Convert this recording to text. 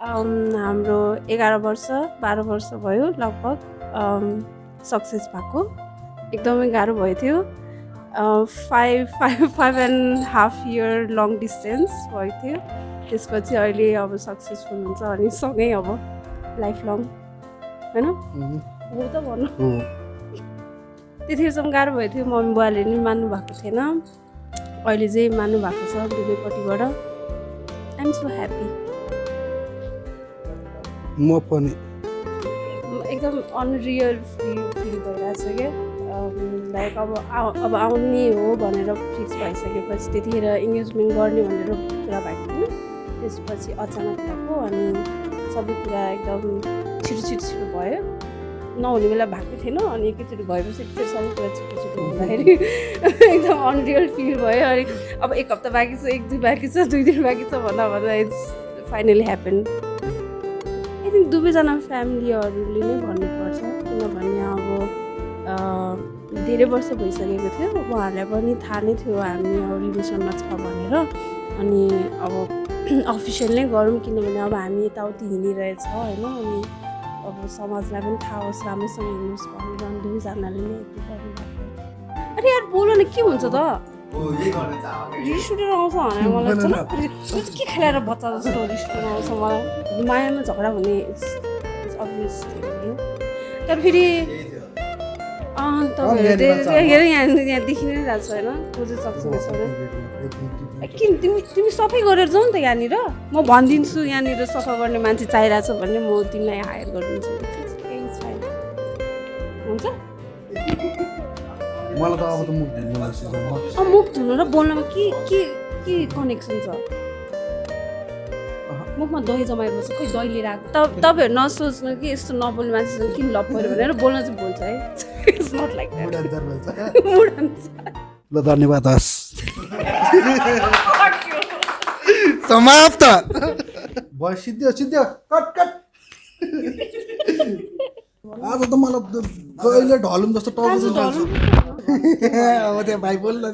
हाम्रो 11 वर्ष 12 वर्ष भयो लगभग सक्सेस भएको। एकदमै गाह्रो भएको थियो। 5.5 इयर लङ डिस्टेन्स भएको थियो। त्यसपछि अहिले अब सक्सेसफुल हुन्छ अनि सँगै अब लाइफ लङ होइन हो त भन्नु। त्यतिखेरसम्म गाह्रो भएको थियो। मम्मी बुवाले नि मान्नु भएको थिएन। अहिले चाहिँ मान्नु भएको छ दुवैपट्टिबाट। I am so happy. म पनि एकदम अनरियल फिल भइरहेको छ क्या। लाइक अब आउने हो भनेर फिक्स भइसकेपछि त्यतिखेर इङ्गेजमेन्ट गर्ने भनेर कुरा भएको थिएन। त्यसपछि अचानक भएको अनि सबै कुरा एकदम छिटो भयो। नहुने बेला भएको थिएन अनि एकैचोटि भएपछि एकचोटि सबै कुरा छिटो हुँदाखेरि एकदम अनरियल फिल भयो। अनि अब 1 हप्ता बाँकी छ, 1-2 बाँकी छ, 2 दिन बाँकी छ भन्दा it's finally happen. I think दुवैजना फ्यामिलीहरूले नै भन्नुपर्छ किनभने अब धेरै वर्ष भइसकेको थियो। उहाँहरूलाई पनि थाहा नै थियो हामी अब रिलेसनमा छ भनेर। अनि अब अफिसियल नै गरौँ किनभने अब हामी यताउति हिँडिरहेछ होइन। अनि अब समाजलाई पनि थाहा होस् राम्रोसँग हिँड्नुहोस् भनेर अनि दुवैजनाले नै यति गर्नुभएको। अरे यार बोलो न के हुन्छ त रिस उठेर आउँछ भने मलाई के खेलाएर बच्चा जस्तो रिस उठेर आउँछ मलाई। मायामा झगडा भन्ने अभियस तर फेरि तपाईँहरू यहाँदेखि नै रहेछ होइन बुझ्नु सक्छ किन तिमी सफै गरेर जाऊ नि त यहाँनिर। म भनिदिन्छु यहाँनिर सफा गर्ने मान्छे चाहिरहेछ भने म तिमीलाई हायर गरिदिन्छु। हुन्छ मलाई त अब त मुख धुनु लाग्छ। मुख धुनु र बोल्नमा के कनेक्सन छ? मुखमा दही जमाएको छ खोइ दही लिएर आएको। तपाईँहरू नसोच्नु कि यस्तो नबोल्ने मान्छेसँग किन लप पऱ्यो भनेर बोल्न चाहिँ बोल्छ है। इट्स नट लाइक ल धन्यवाद हस् समाप्त भयो। सिद्धियो कट आज त मलाई कहिले ढलुम जस्तो टाउको अब त्यहाँ भाइ बोल्न